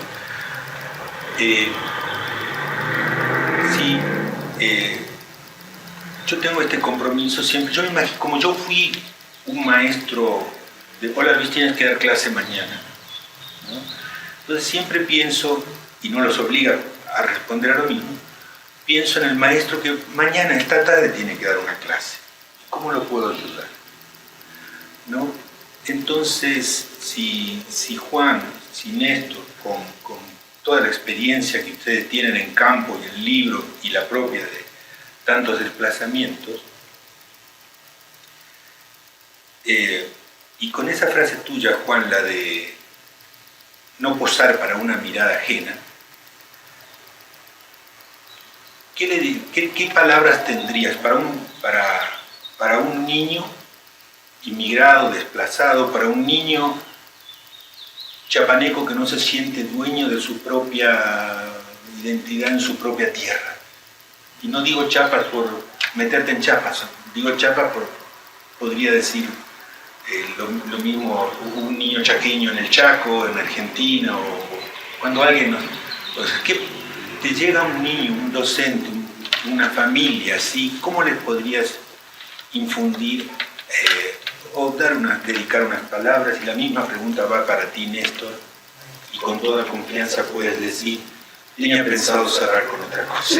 Yo tengo este compromiso siempre. Yo me imagino, como yo fui un maestro de hola Luis, tienes que dar clase mañana, ¿no? Entonces siempre pienso, y no los obliga a responder a lo mismo, pienso en el maestro que mañana, esta tarde, tiene que dar una clase. ¿Cómo lo puedo ayudar? ¿No? Entonces, si Juan, si Néstor, con toda la experiencia que ustedes tienen en campo y en libro y la propia de tantos desplazamientos, y con esa frase tuya, Juan, la de no posar para una mirada ajena, ¿qué palabras tendrías para un niño inmigrado, desplazado, para un niño chapaneco que no se siente dueño de su propia identidad en su propia tierra? Y no digo Chiapas por meterte en Chiapas, digo Chiapas podría decir lo mismo un niño chaqueño en el Chaco, en Argentina, o cuando alguien ¿qué te llega un niño, un docente, una familia así? ¿Cómo les podrías infundir o dedicar unas palabras? Y la misma pregunta va para ti, Néstor, y con toda confianza puedes decir, tenía pensado cerrar con otra cosa.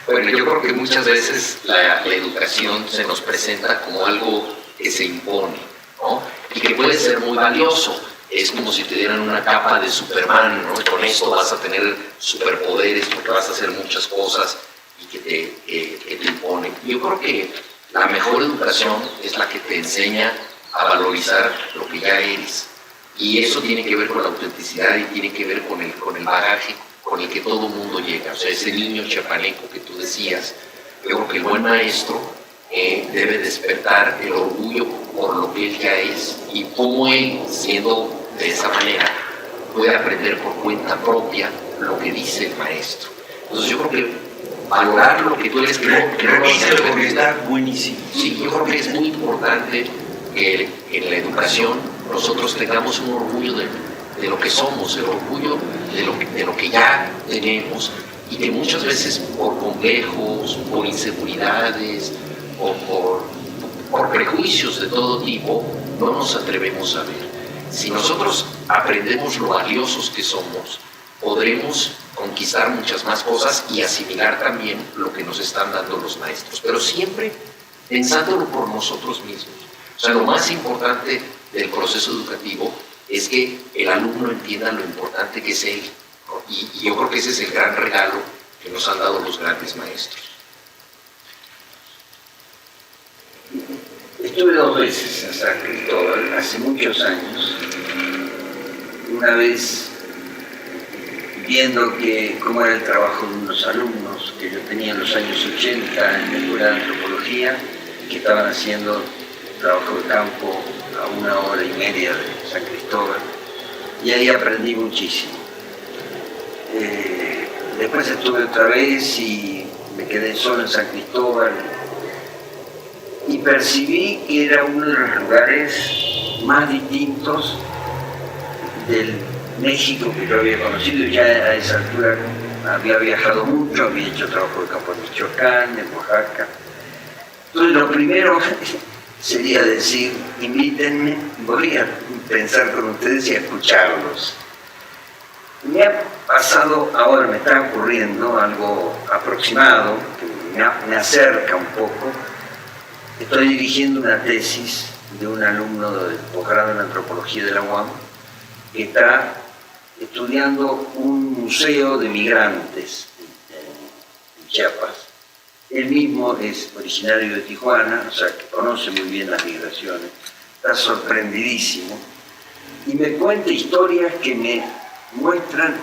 Bueno, yo creo que muchas veces la educación se nos presenta como algo que se impone, ¿no? Y que puede ser muy valioso. Es como si te dieran una capa de Superman, ¿no? Y con esto vas a tener superpoderes porque vas a hacer muchas cosas y que te imponen. Yo creo que la mejor educación es la que te enseña a valorizar lo que ya eres. Y eso tiene que ver con la autenticidad y tiene que ver con el bagaje con el que todo mundo llega. O sea, ese niño chapaneco que tú decías, yo creo que el buen maestro debe despertar el orgullo por lo que él ya es y cómo él, siendo de esa manera, puede aprender por cuenta propia lo que dice el maestro. Entonces yo creo que valorar lo que tú eres, Repítelo porque está buenísimo. Sí, yo creo que es muy importante que en la educación nosotros tengamos un orgullo de lo que somos, el orgullo de lo que ya tenemos, y que muchas veces por complejos, por inseguridades o por prejuicios de todo tipo no nos atrevemos a ver. Si nosotros aprendemos lo valiosos que somos, podremos conquistar muchas más cosas y asimilar también lo que nos están dando los maestros, pero siempre pensándolo por nosotros mismos. O sea, lo más importante del proceso educativo es que el alumno entienda lo importante que es él, ¿no? Y yo creo que ese es el gran regalo que nos han dado los grandes maestros. Estuve 2 veces en San Cristóbal, hace muchos años. Una vez viendo cómo era el trabajo de unos alumnos que yo tenía en los años 80 en la Escuela de Antropología, que estaban haciendo trabajo de campo a 1 hora y media de San Cristóbal, y ahí aprendí muchísimo. Después estuve otra vez y me quedé solo en San Cristóbal y percibí que era uno de los lugares más distintos del México que yo había conocido. Ya a esa altura había viajado mucho, había hecho trabajo de campo en Michoacán, en Oaxaca. Entonces lo primero sería decir, invítenme, voy a pensar con ustedes y a escucharlos. Me ha pasado, ahora me está ocurriendo algo aproximado, que me acerca un poco. Estoy dirigiendo una tesis de un alumno del posgrado en antropología de la UAM, que está estudiando un museo de migrantes en Chiapas. Él mismo es originario de Tijuana, o sea que conoce muy bien las migraciones, está sorprendidísimo y me cuenta historias que me muestran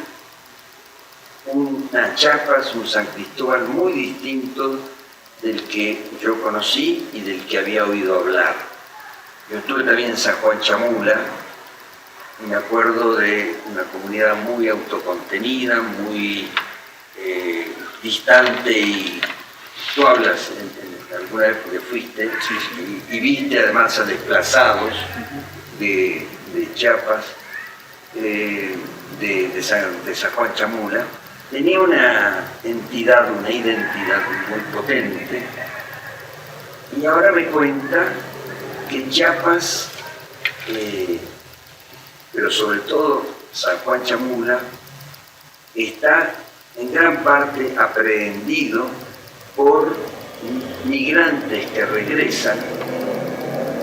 una Chiapas, un San Cristóbal muy distinto del que yo conocí y del que había oído hablar. Yo estuve también en San Juan Chamula y me acuerdo de una comunidad muy autocontenida, muy distante, y tú hablas en alguna época que fuiste y viste además a desplazados de Chiapas, de San Juan Chamula. Tenía una entidad, una identidad muy potente, y ahora me cuenta que Chiapas, pero sobre todo San Juan Chamula, está en gran parte aprehendido por migrantes que regresan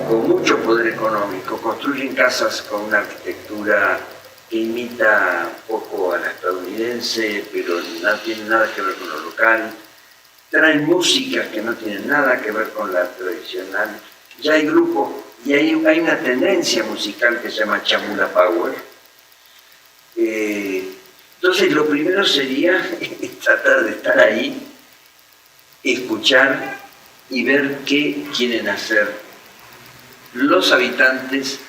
con mucho poder económico, construyen casas con una arquitectura que imita un poco a la estadounidense, pero no tiene nada que ver con lo local, traen músicas que no tienen nada que ver con la tradicional. Ya hay grupos, y hay una tendencia musical que se llama Chamula Power. Entonces lo primero sería tratar de estar ahí, escuchar y ver qué quieren hacer los habitantes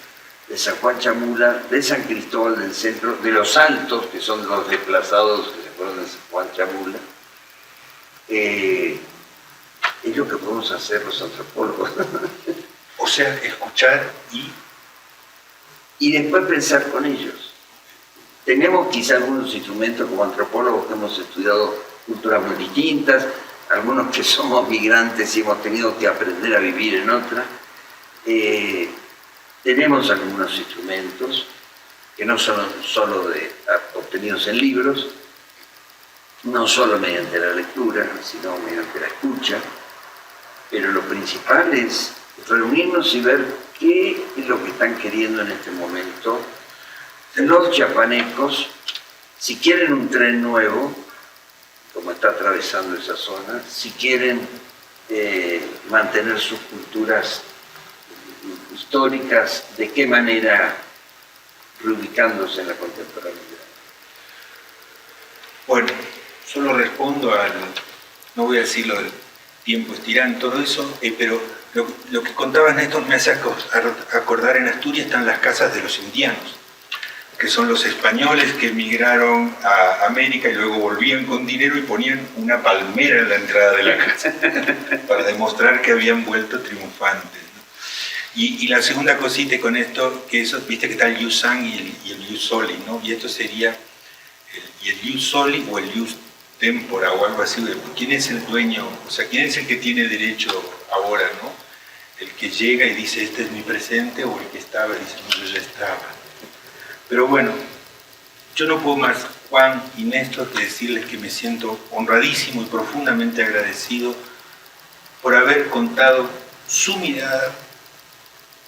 de San Juan Chamula, de San Cristóbal del Centro, de los Altos, que son los desplazados que se fueron de San Juan Chamula. Es lo que podemos hacer los antropólogos. O sea, escuchar y después pensar con ellos. Tenemos quizá algunos instrumentos como antropólogos que hemos estudiado culturas muy distintas, algunos que somos migrantes y hemos tenido que aprender a vivir en otra. Tenemos algunos instrumentos que no son solo obtenidos en libros, no solo mediante la lectura, sino mediante la escucha, pero lo principal es reunirnos y ver qué es lo que están queriendo en este momento los chiapanecos, si quieren un tren nuevo, como está atravesando esa zona, si quieren mantener sus culturas históricas, de qué manera reubicándose en la contemporaneidad. Bueno, solo respondo no voy a decir lo del tiempo estirán, todo eso, pero lo que contaba Néstor me hace acordar, en Asturias están las casas de los indianos, que son los españoles que emigraron a América y luego volvían con dinero y ponían una palmera en la entrada de la casa para demostrar que habían vuelto triunfantes, ¿no? Y la segunda cosita con esto, que eso, viste que está el ius sanguinis y el ius soli, ¿no? Y esto sería el ius soli o el ius tempora o algo así. ¿Quién es el dueño? O sea, ¿quién es el que tiene derecho ahora, no? El que llega y dice, este es mi presente, o el que estaba y dice, no, yo ya estaba. Pero bueno, yo no puedo más, Juan y Néstor, que decirles que me siento honradísimo y profundamente agradecido por haber contado su mirada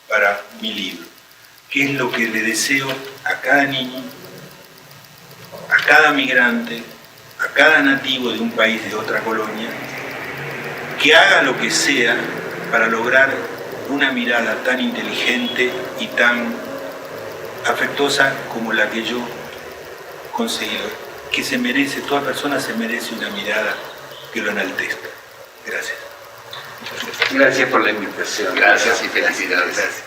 para mi libro, que es lo que le deseo a cada niño, a cada migrante, a cada nativo de un país, de otra colonia, que haga lo que sea para lograr una mirada tan inteligente y tan afectuosa como la que yo he conseguido, que se merece, toda persona se merece una mirada que lo enaltezca. Gracias. Gracias por la invitación. Gracias y felicidades. Gracias.